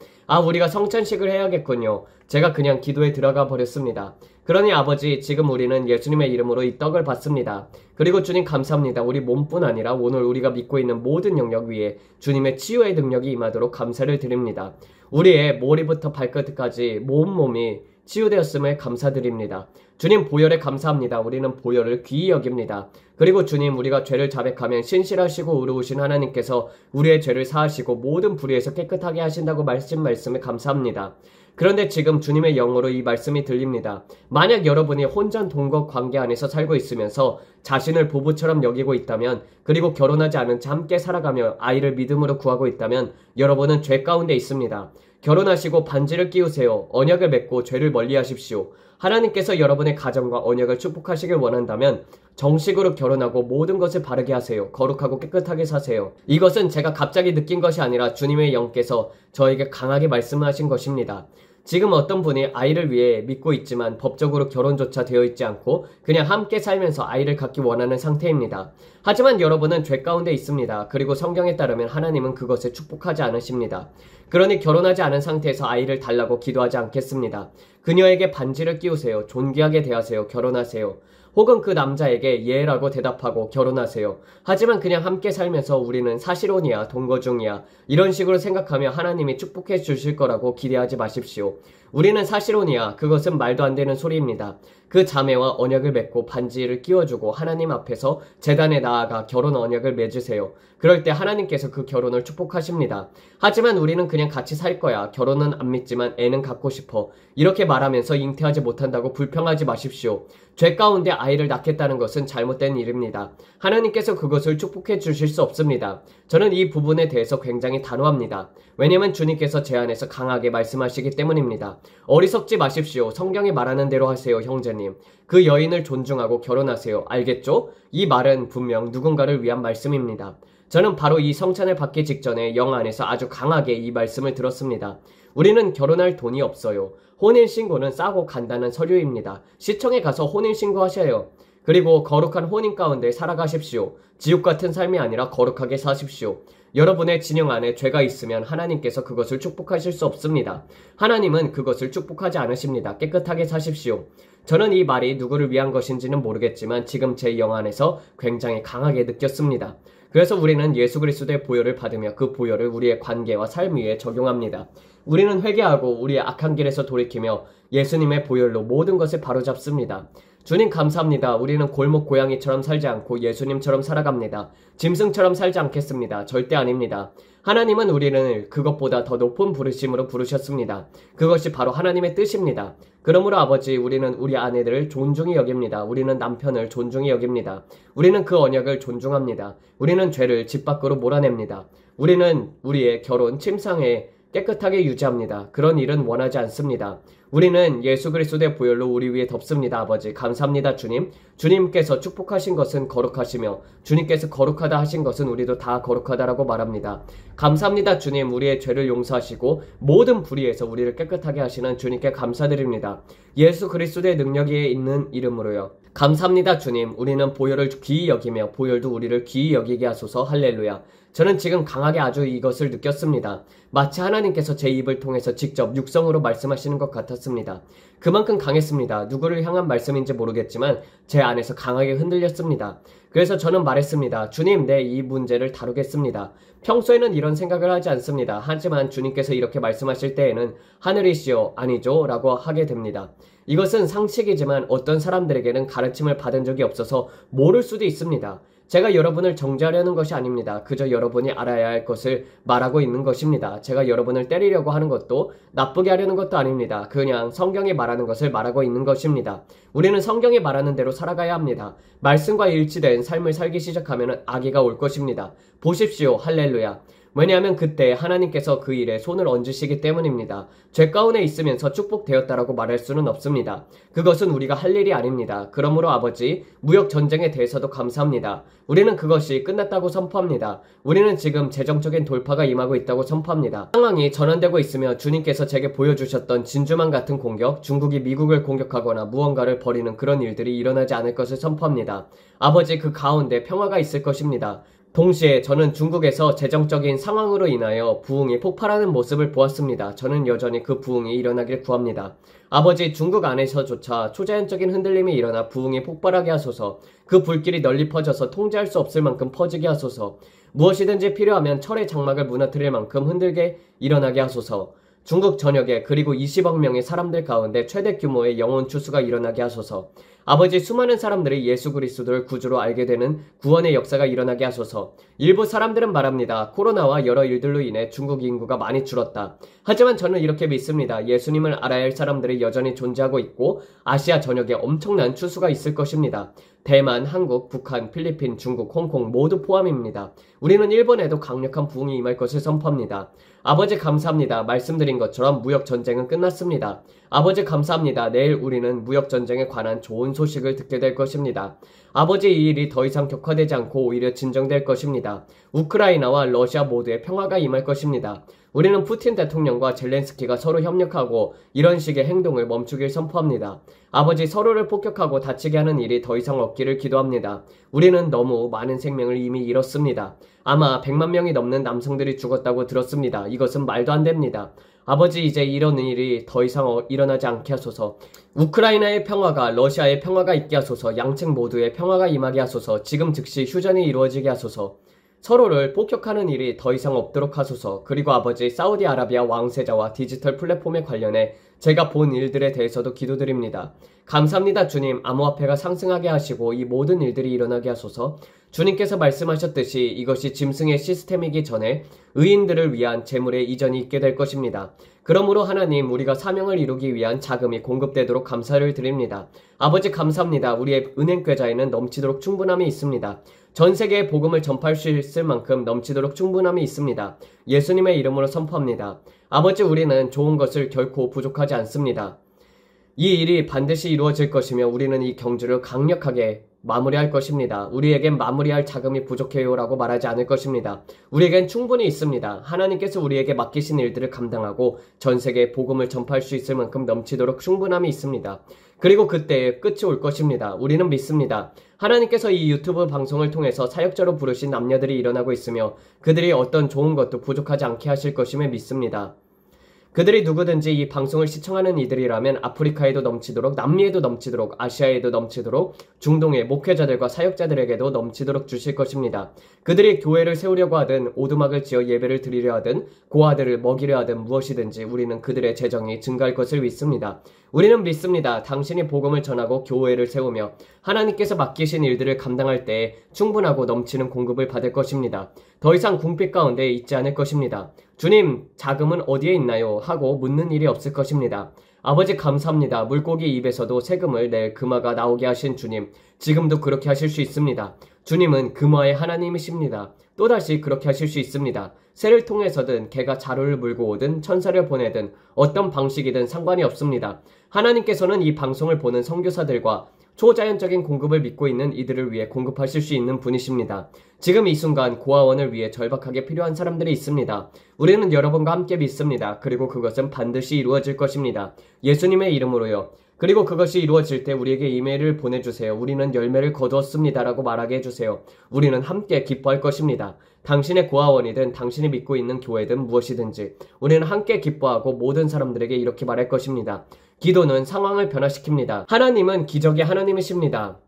우리가 성찬식을 해야겠군요. 제가 그냥 기도에 들어가 버렸습니다. 그러니 아버지, 지금 우리는 예수님의 이름으로 이 떡을 받습니다. 드립니다. 그리고 주님 감사합니다. 우리 몸뿐 아니라 오늘 우리가 믿고 있는 모든 영역 위에 주님의 치유의 능력이 임하도록 감사를 드립니다. 우리의 머리부터 발끝까지 몸이 치유되었음을 감사드립니다. 주님 보혈에 감사합니다. 우리는 보혈을 귀히 여깁니다. 그리고 주님 우리가 죄를 자백하면 신실하시고 의로우신 하나님께서 우리의 죄를 사하시고 모든 불의에서 깨끗하게 하신다고 말씀에 감사합니다. 그런데 지금 주님의 영으로 이 말씀이 들립니다. 만약 여러분이 혼전 동거 관계 안에서 살고 있으면서 자신을 부부처럼 여기고 있다면, 그리고 결혼하지 않은 채 함께 살아가며 아이를 믿음으로 구하고 있다면 여러분은 죄 가운데 있습니다. 결혼하시고 반지를 끼우세요. 언약을 맺고 죄를 멀리하십시오. 하나님께서 여러분의 가정과 언약을 축복하시길 원한다면 정식으로 결혼하고 모든 것을 바르게 하세요. 거룩하고 깨끗하게 사세요. 이것은 제가 갑자기 느낀 것이 아니라 주님의 영께서 저에게 강하게 말씀하신 것입니다. 지금 어떤 분이 아이를 위해 믿고 있지만 법적으로 결혼조차 되어 있지 않고 그냥 함께 살면서 아이를 갖기 원하는 상태입니다. 하지만 여러분은 죄 가운데 있습니다. 그리고 성경에 따르면 하나님은 그것을 축복하지 않으십니다. 그러니 결혼하지 않은 상태에서 아이를 달라고 기도하지 않겠습니다. 그녀에게 반지를 끼우세요. 존귀하게 대하세요. 결혼하세요. 혹은 그 남자에게 예라고 대답하고 결혼하세요. 하지만 그냥 함께 살면서 우리는 사실혼이야, 동거 중이야, 이런 식으로 생각하며 하나님이 축복해 주실 거라고 기대하지 마십시오. 우리는 사실혼이야. 그것은 말도 안 되는 소리입니다. 그 자매와 언약을 맺고 반지를 끼워주고 하나님 앞에서 제단에 나아가 결혼 언약을 맺으세요. 그럴 때 하나님께서 그 결혼을 축복하십니다. 하지만 우리는 그냥 같이 살 거야. 결혼은 안 믿지만 애는 갖고 싶어. 이렇게 말하면서 잉태하지 못한다고 불평하지 마십시오. 죄 가운데 아이를 낳겠다는 것은 잘못된 일입니다. 하나님께서 그것을 축복해 주실 수 없습니다. 저는 이 부분에 대해서 굉장히 단호합니다. 왜냐하면 주님께서 제 안에서 강하게 말씀하시기 때문입니다. 어리석지 마십시오. 성경이 말하는 대로 하세요, 형제님. 그 여인을 존중하고 결혼하세요. 알겠죠? 이 말은 분명 누군가를 위한 말씀입니다. 저는 바로 이 성찬을 받기 직전에 영 안에서 아주 강하게 이 말씀을 들었습니다. 우리는 결혼할 돈이 없어요. 혼인신고는 싸고 간단한 서류입니다. 시청에 가서 혼인신고하셔요. 그리고 거룩한 혼인 가운데 살아가십시오. 지옥 같은 삶이 아니라 거룩하게 사십시오. 여러분의 진영 안에 죄가 있으면 하나님께서 그것을 축복하실 수 없습니다. 하나님은 그것을 축복하지 않으십니다. 깨끗하게 사십시오. 저는 이 말이 누구를 위한 것인지는 모르겠지만 지금 제 영 안에서 굉장히 강하게 느꼈습니다. 그래서 우리는 예수 그리스도의 보혈을 받으며 그 보혈을 우리의 관계와 삶 위에 적용합니다. 우리는 회개하고 우리의 악한 길에서 돌이키며 예수님의 보혈로 모든 것을 바로잡습니다. 주님 감사합니다. 우리는 골목 고양이처럼 살지 않고 예수님처럼 살아갑니다. 짐승처럼 살지 않겠습니다. 절대 아닙니다. 하나님은 우리를 그것보다 더 높은 부르심으로 부르셨습니다. 그것이 바로 하나님의 뜻입니다. 그러므로 아버지, 우리는 우리 아내들을 존중히 여깁니다. 우리는 남편을 존중히 여깁니다. 우리는 그 언약을 존중합니다. 우리는 죄를 집 밖으로 몰아냅니다. 우리는 우리의 결혼 침상에 깨끗하게 유지합니다. 그런 일은 원하지 않습니다. 우리는 예수 그리스도의 보혈로 우리 위에 덮습니다. 아버지 감사합니다. 주님. 주님께서 축복하신 것은 거룩하시며 주님께서 거룩하다 하신 것은 우리도 다 거룩하다라고 말합니다. 감사합니다. 주님. 우리의 죄를 용서하시고 모든 불의에서 우리를 깨끗하게 하시는 주님께 감사드립니다. 예수 그리스도의 능력이 있는 이름으로요. 감사합니다. 주님. 우리는 보혈을 귀히 여기며 보혈도 우리를 귀히 여기게 하소서. 할렐루야. 저는 지금 강하게 아주 이것을 느꼈습니다. 마치 하나님께서 제 입을 통해서 직접 육성으로 말씀하시는 것 같았습니다. 그만큼 강했습니다. 누구를 향한 말씀인지 모르겠지만 제 안에서 강하게 흔들렸습니다. 그래서 저는 말했습니다. 주님, 내 이 문제를 다루겠습니다. 평소에는 이런 생각을 하지 않습니다. 하지만 주님께서 이렇게 말씀하실 때에는 하늘이시여 아니죠? 라고 하게 됩니다. 이것은 상식이지만 어떤 사람들에게는 가르침을 받은 적이 없어서 모를 수도 있습니다. 제가 여러분을 정죄하려는 것이 아닙니다. 그저 여러분이 알아야 할 것을 말하고 있는 것입니다. 제가 여러분을 때리려고 하는 것도 나쁘게 하려는 것도 아닙니다. 그냥 성경이 말하는 것을 말하고 있는 것입니다. 우리는 성경이 말하는 대로 살아가야 합니다. 말씀과 일치된 삶을 살기 시작하면 아기가 올 것입니다. 보십시오. 할렐루야. 왜냐하면 그때 하나님께서 그 일에 손을 얹으시기 때문입니다. 죄 가운데 있으면서 축복되었다라고 말할 수는 없습니다. 그것은 우리가 할 일이 아닙니다. 그러므로 아버지, 무역 전쟁에 대해서도 감사합니다. 우리는 그것이 끝났다고 선포합니다. 우리는 지금 재정적인 돌파가 임하고 있다고 선포합니다. 상황이 전환되고 있으며 주님께서 제게 보여주셨던 진주만 같은 공격, 중국이 미국을 공격하거나 무언가를 벌이는 그런 일들이 일어나지 않을 것을 선포합니다. 아버지, 그 가운데 평화가 있을 것입니다. 동시에 저는 중국에서 재정적인 상황으로 인하여 부흥이 폭발하는 모습을 보았습니다. 저는 여전히 그 부흥이 일어나길 구합니다. 아버지, 중국 안에서조차 초자연적인 흔들림이 일어나 부흥이 폭발하게 하소서. 그 불길이 널리 퍼져서 통제할 수 없을 만큼 퍼지게 하소서. 무엇이든지 필요하면 철의 장막을 무너뜨릴 만큼 흔들게 일어나게 하소서. 중국 전역에 그리고 20억 명의 사람들 가운데 최대 규모의 영혼 추수가 일어나게 하소서. 아버지, 수많은 사람들이 예수 그리스도를 구주로 알게 되는 구원의 역사가 일어나게 하소서. 일부 사람들은 말합니다. 코로나와 여러 일들로 인해 중국 인구가 많이 줄었다. 하지만 저는 이렇게 믿습니다. 예수님을 알아야 할 사람들이 여전히 존재하고 있고 아시아 전역에 엄청난 추수가 있을 것입니다. 대만, 한국, 북한, 필리핀, 중국, 홍콩 모두 포함입니다. 우리는 일본에도 강력한 부흥이 임할 것을 선포합니다. 아버지, 감사합니다. 말씀드린 것처럼 무역전쟁은 끝났습니다. 아버지, 감사합니다. 내일 우리는 무역전쟁에 관한 좋은 소식을 듣게 될 것입니다. 아버지, 이 일이 더 이상 격화되지 않고 오히려 진정될 것입니다. 우크라이나와 러시아 모두의 평화가 임할 것입니다. 우리는 푸틴 대통령과 젤렌스키가 서로 협력하고 이런 식의 행동을 멈추길 선포합니다. 아버지, 서로를 폭격하고 다치게 하는 일이 더 이상 없기를 기도합니다. 우리는 너무 많은 생명을 이미 잃었습니다. 아마 100만 명이 넘는 남성들이 죽었다고 들었습니다. 이것은 말도 안 됩니다. 아버지, 이제 이런 일이 더 이상 일어나지 않게 하소서. 우크라이나의 평화가 러시아의 평화가 있게 하소서. 양측 모두의 평화가 임하게 하소서. 지금 즉시 휴전이 이루어지게 하소서. 서로를 폭격하는 일이 더 이상 없도록 하소서. 그리고 아버지, 사우디아라비아 왕세자와 디지털 플랫폼에 관련해 제가 본 일들에 대해서도 기도드립니다. 감사합니다. 주님, 암호화폐가 상승하게 하시고 이 모든 일들이 일어나게 하소서. 주님께서 말씀하셨듯이 이것이 짐승의 시스템이기 전에 의인들을 위한 재물의 이전이 있게 될 것입니다. 그러므로 하나님, 우리가 사명을 이루기 위한 자금이 공급되도록 감사를 드립니다. 아버지, 감사합니다. 우리의 은행 계좌에는 넘치도록 충분함이 있습니다. 전 세계에 복음을 전파할 수 있을 만큼 넘치도록 충분함이 있습니다. 예수님의 이름으로 선포합니다. 아버지, 우리는 좋은 것을 결코 부족하지 않습니다. 이 일이 반드시 이루어질 것이며 우리는 이 경주를 강력하게 마무리할 것입니다. 우리에겐 마무리할 자금이 부족해요 라고 말하지 않을 것입니다. 우리에겐 충분히 있습니다. 하나님께서 우리에게 맡기신 일들을 감당하고 전 세계에 복음을 전파할 수 있을 만큼 넘치도록 충분함이 있습니다. 그리고 그때에 끝이 올 것입니다. 우리는 믿습니다. 하나님께서 이 유튜브 방송을 통해서 사역자로 부르신 남녀들이 일어나고 있으며 그들이 어떤 좋은 것도 부족하지 않게 하실 것임을 믿습니다. 그들이 누구든지 이 방송을 시청하는 이들이라면 아프리카에도 넘치도록, 남미에도 넘치도록, 아시아에도 넘치도록, 중동의 목회자들과 사역자들에게도 넘치도록 주실 것입니다. 그들이 교회를 세우려고 하든 오두막을 지어 예배를 드리려 하든 고아들을 먹이려 하든 무엇이든지 우리는 그들의 재정이 증가할 것을 믿습니다. 우리는 믿습니다. 당신이 복음을 전하고 교회를 세우며 하나님께서 맡기신 일들을 감당할 때에 충분하고 넘치는 공급을 받을 것입니다. 더 이상 궁핍 가운데 있지 않을 것입니다. 주님, 자금은 어디에 있나요? 하고 묻는 일이 없을 것입니다. 아버지, 감사합니다. 물고기 입에서도 세금을 낼 금화가 나오게 하신 주님, 지금도 그렇게 하실 수 있습니다. 주님은 금화의 하나님이십니다. 또다시 그렇게 하실 수 있습니다. 새를 통해서든 개가 자루를 물고 오든 천사를 보내든 어떤 방식이든 상관이 없습니다. 하나님께서는 이 방송을 보는 선교사들과 초자연적인 공급을 믿고 있는 이들을 위해 공급하실 수 있는 분이십니다. 지금 이 순간 고아원을 위해 절박하게 필요한 사람들이 있습니다. 우리는 여러분과 함께 믿습니다. 그리고 그것은 반드시 이루어질 것입니다. 예수님의 이름으로요. 그리고 그것이 이루어질 때 우리에게 이메일을 보내주세요. 우리는 열매를 거두었습니다 라고 말하게 해주세요. 우리는 함께 기뻐할 것입니다. 당신의 고아원이든 당신이 믿고 있는 교회든 무엇이든지 우리는 함께 기뻐하고 모든 사람들에게 이렇게 말할 것입니다. 기도는 상황을 변화시킵니다. 하나님은 기적의 하나님이십니다.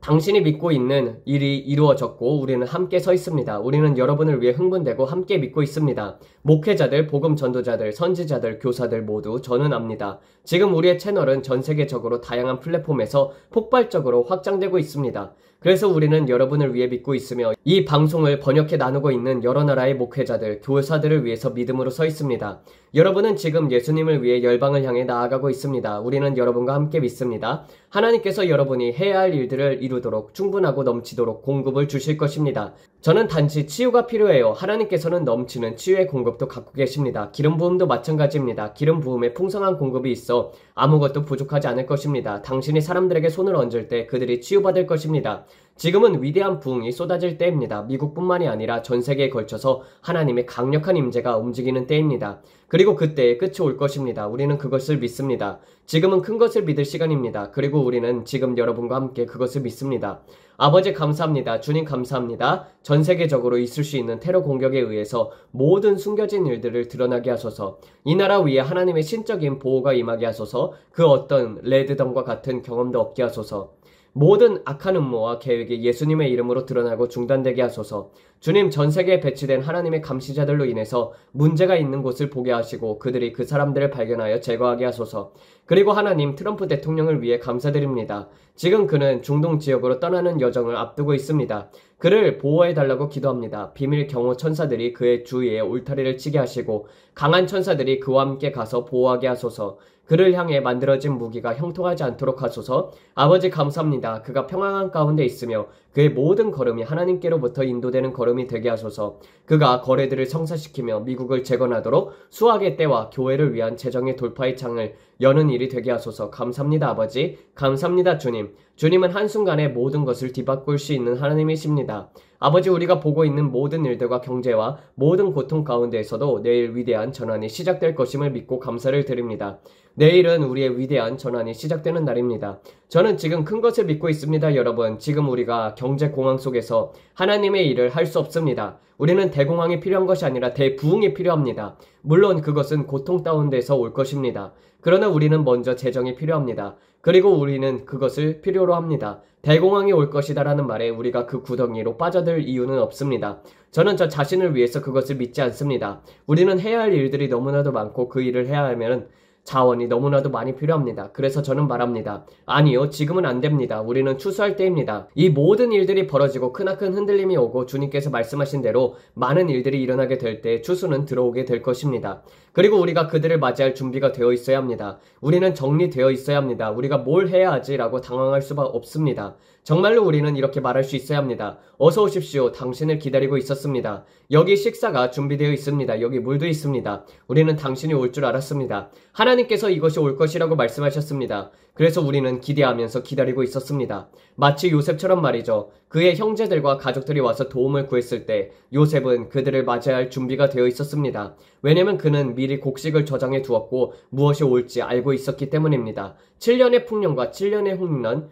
당신이 믿고 있는 일이 이루어졌고 우리는 함께 서 있습니다. 우리는 여러분을 위해 흥분되고 함께 믿고 있습니다. 목회자들, 복음 전도자들, 선지자들, 교사들 모두 저는 압니다. 지금 우리의 채널은 전 세계적으로 다양한 플랫폼에서 폭발적으로 확장되고 있습니다. 그래서 우리는 여러분을 위해 믿고 있으며 이 방송을 번역해 나누고 있는 여러 나라의 목회자들, 교사들을 위해서 믿음으로 서 있습니다. 여러분은 지금 예수님을 위해 열방을 향해 나아가고 있습니다. 우리는 여러분과 함께 믿습니다. 하나님께서 여러분이 해야 할 일들을 이루도록 충분하고 넘치도록 공급을 주실 것입니다. 저는 단지 치유가 필요해요. 하나님께서는 넘치는 치유의 공급도 갖고 계십니다. 기름 부음도 마찬가지입니다. 기름 부음에 풍성한 공급이 있어 아무것도 부족하지 않을 것입니다. 당신이 사람들에게 손을 얹을 때 그들이 치유받을 것입니다. 지금은 위대한 부흥이 쏟아질 때입니다. 미국뿐만이 아니라 전 세계에 걸쳐서 하나님의 강력한 임재가 움직이는 때입니다. 그리고 그때의 끝이 올 것입니다. 우리는 그것을 믿습니다. 지금은 큰 것을 믿을 시간입니다. 그리고 우리는 지금 여러분과 함께 그것을 믿습니다. 아버지 감사합니다. 주님 감사합니다. 전 세계적으로 있을 수 있는 테러 공격에 의해서 모든 숨겨진 일들을 드러나게 하소서. 이 나라 위에 하나님의 신적인 보호가 임하게 하소서. 그 어떤 레드덤과 같은 경험도 없게 하소서. 모든 악한 음모와 계획이 예수님의 이름으로 드러나고 중단되게 하소서. 주님, 전 세계에 배치된 하나님의 감시자들로 인해서 문제가 있는 곳을 보게 하시고 그들이 그 사람들을 발견하여 제거하게 하소서. 그리고 하나님, 트럼프 대통령을 위해 감사드립니다. 지금 그는 중동 지역으로 떠나는 여정을 앞두고 있습니다. 그를 보호해달라고 기도합니다. 비밀 경호 천사들이 그의 주위에 울타리를 치게 하시고 강한 천사들이 그와 함께 가서 보호하게 하소서. 그를 향해 만들어진 무기가 형통하지 않도록 하소서. 아버지 감사합니다. 그가 평안한 가운데 있으며 그의 모든 걸음이 하나님께로부터 인도되는 걸음이 되게 하소서. 그가 거래들을 성사시키며 미국을 재건하도록 수학의 때와 교회를 위한 재정의 돌파의 창을 여는 일이 되게 하소서. 감사합니다 아버지. 감사합니다 주님. 주님은 한순간에 모든 것을 뒤바꿀 수 있는 하나님이십니다. 아버지, 우리가 보고 있는 모든 일들과 경제와 모든 고통 가운데에서도 내일 위대한 전환이 시작될 것임을 믿고 감사를 드립니다. 내일은 우리의 위대한 전환이 시작되는 날입니다. 저는 지금 큰 것을 믿고 있습니다, 여러분. 지금 우리가 경제 공황 속에서 하나님의 일을 할 수 없습니다. 우리는 대공황이 필요한 것이 아니라 대부흥이 필요합니다. 물론 그것은 고통 가운데서 올 것입니다. 그러나 우리는 먼저 재정이 필요합니다. 그리고 우리는 그것을 필요로 합니다. 대공황이 올 것이다라는 말에 우리가 그 구덩이로 빠져들 이유는 없습니다. 저는 저 자신을 위해서 그것을 믿지 않습니다. 우리는 해야 할 일들이 너무나도 많고 그 일을 해야 하면 자원이 너무나도 많이 필요합니다. 그래서 저는 말합니다. 아니요, 지금은 안 됩니다. 우리는 추수할 때입니다. 이 모든 일들이 벌어지고 크나큰 흔들림이 오고 주님께서 말씀하신 대로 많은 일들이 일어나게 될 때 추수는 들어오게 될 것입니다. 그리고 우리가 그들을 맞이할 준비가 되어 있어야 합니다. 우리는 정리되어 있어야 합니다. 우리가 뭘 해야 하지라고 당황할 수밖에 없습니다. 정말로 우리는 이렇게 말할 수 있어야 합니다. 어서 오십시오. 당신을 기다리고 있었습니다. 여기 식사가 준비되어 있습니다. 여기 물도 있습니다. 우리는 당신이 올 줄 알았습니다. 하나님께서 이것이 올 것이라고 말씀하셨습니다. 그래서 우리는 기대하면서 기다리고 있었습니다. 마치 요셉처럼 말이죠. 그의 형제들과 가족들이 와서 도움을 구했을 때 요셉은 그들을 맞이할 준비가 되어 있었습니다. 왜냐면 그는 미리 곡식을 저장해 두었고 무엇이 올지 알고 있었기 때문입니다. 7년의 풍년과 7년의 흉년,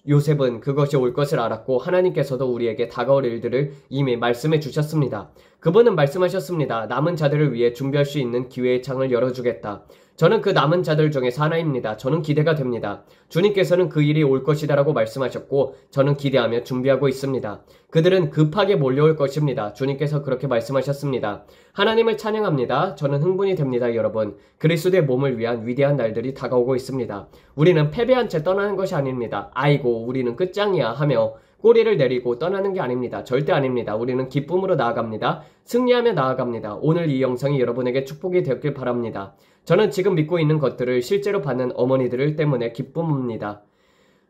요셉은 그것이 올 것을 알았고 하나님께서도 우리에게 다가올 일들을 이미 말씀해 주셨습니다. 그분은 말씀하셨습니다. 남은 자들을 위해 준비할 수 있는 기회의 창을 열어주겠다. 저는 그 남은 자들 중에서 하나입니다. 저는 기대가 됩니다. 주님께서는 그 일이 올 것이다라고 말씀하셨고 저는 기대하며 준비하고 있습니다. 그들은 급하게 몰려올 것입니다. 주님께서 그렇게 말씀하셨습니다. 하나님을 찬양합니다. 저는 흥분이 됩니다, 여러분. 그리스도의 몸을 위한 위대한 날들이 다가오고 있습니다. 우리는 패배한 채 떠나는 것이 아닙니다. 아이고, 우리는 끝장이야 하며 꼬리를 내리고 떠나는 게 아닙니다. 절대 아닙니다. 우리는 기쁨으로 나아갑니다. 승리하며 나아갑니다. 오늘 이 영상이 여러분에게 축복이 되었길 바랍니다. 저는 지금 믿고 있는 것들을 실제로 받는 어머니들 때문에 기쁨입니다.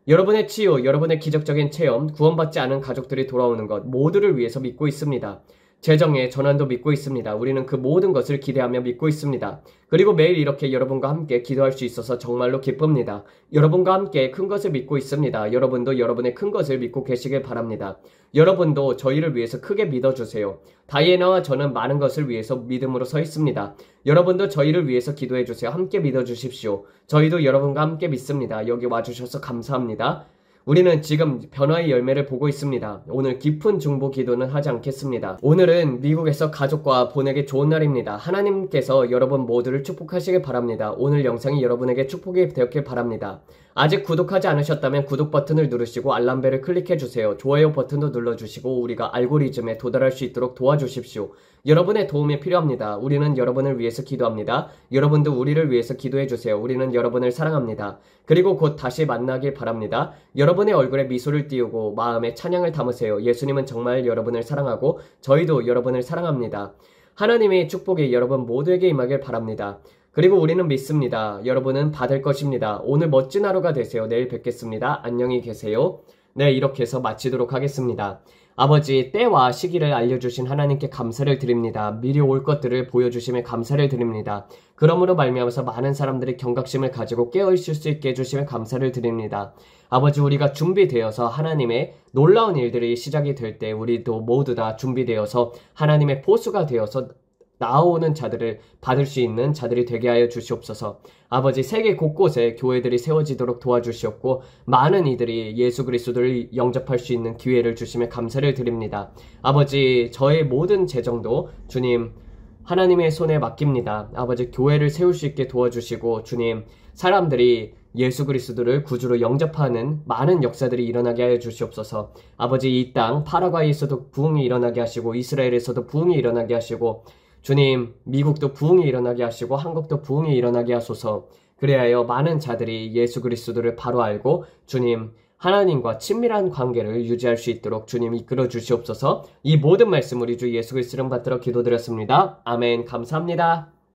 여러분의 치유, 여러분의 기적적인 체험, 구원받지 않은 가족들이 돌아오는 것 모두를 위해서 믿고 있습니다. 재정의 전환도 믿고 있습니다. 우리는 그 모든 것을 기대하며 믿고 있습니다. 그리고 매일 이렇게 여러분과 함께 기도할 수 있어서 정말로 기쁩니다. 여러분과 함께 큰 것을 믿고 있습니다. 여러분도 여러분의 큰 것을 믿고 계시길 바랍니다. 여러분도 저희를 위해서 크게 믿어주세요. 다이애나와 저는 많은 것을 위해서 믿음으로 서 있습니다. 여러분도 저희를 위해서 기도해주세요. 함께 믿어주십시오. 저희도 여러분과 함께 믿습니다. 여기 와주셔서 감사합니다. 우리는 지금 변화의 열매를 보고 있습니다. 오늘 깊은 중보 기도는 하지 않겠습니다. 오늘은 미국에서 가족과 보내기 좋은 날입니다. 하나님께서 여러분 모두를 축복하시길 바랍니다. 오늘 영상이 여러분에게 축복이 되었길 바랍니다. 아직 구독하지 않으셨다면 구독 버튼을 누르시고 알람벨을 클릭해주세요. 좋아요 버튼도 눌러주시고 우리가 알고리즘에 도달할 수 있도록 도와주십시오. 여러분의 도움이 필요합니다. 우리는 여러분을 위해서 기도합니다. 여러분도 우리를 위해서 기도해주세요. 우리는 여러분을 사랑합니다. 그리고 곧 다시 만나길 바랍니다. 여러분의 얼굴에 미소를 띄우고 마음에 찬양을 담으세요. 예수님은 정말 여러분을 사랑하고 저희도 여러분을 사랑합니다. 하나님의 축복이 여러분 모두에게 임하길 바랍니다. 그리고 우리는 믿습니다. 여러분은 받을 것입니다. 오늘 멋진 하루가 되세요. 내일 뵙겠습니다. 안녕히 계세요. 네, 이렇게 해서 마치도록 하겠습니다. 아버지, 때와 시기를 알려주신 하나님께 감사를 드립니다. 미리 올 것들을 보여주심에 감사를 드립니다. 그러므로 말미암아서 많은 사람들이 경각심을 가지고 깨어있을 수 있게 해주심에 감사를 드립니다. 아버지, 우리가 준비되어서 하나님의 놀라운 일들이 시작이 될 때 우리도 모두 다 준비되어서 하나님의 보수가 되어서 나오는 자들을 받을 수 있는 자들이 되게 하여 주시옵소서. 아버지, 세계 곳곳에 교회들이 세워지도록 도와주시옵고 많은 이들이 예수 그리스도를 영접할 수 있는 기회를 주시며 감사를 드립니다. 아버지, 저의 모든 재정도 주님 하나님의 손에 맡깁니다. 아버지, 교회를 세울 수 있게 도와주시고 주님, 사람들이 예수 그리스도를 구주로 영접하는 많은 역사들이 일어나게 하여 주시옵소서. 아버지, 이 땅 파라과이에서도 부흥이 일어나게 하시고 이스라엘에서도 부흥이 일어나게 하시고 주님, 미국도 부흥이 일어나게 하시고 한국도 부흥이 일어나게 하소서. 그리하여 많은 자들이 예수 그리스도를 바로 알고 주님, 하나님과 친밀한 관계를 유지할 수 있도록 주님 이끌어 주시옵소서. 이 모든 말씀 우리 주 예수 그리스도를 받들어 기도드렸습니다. 아멘. 감사합니다.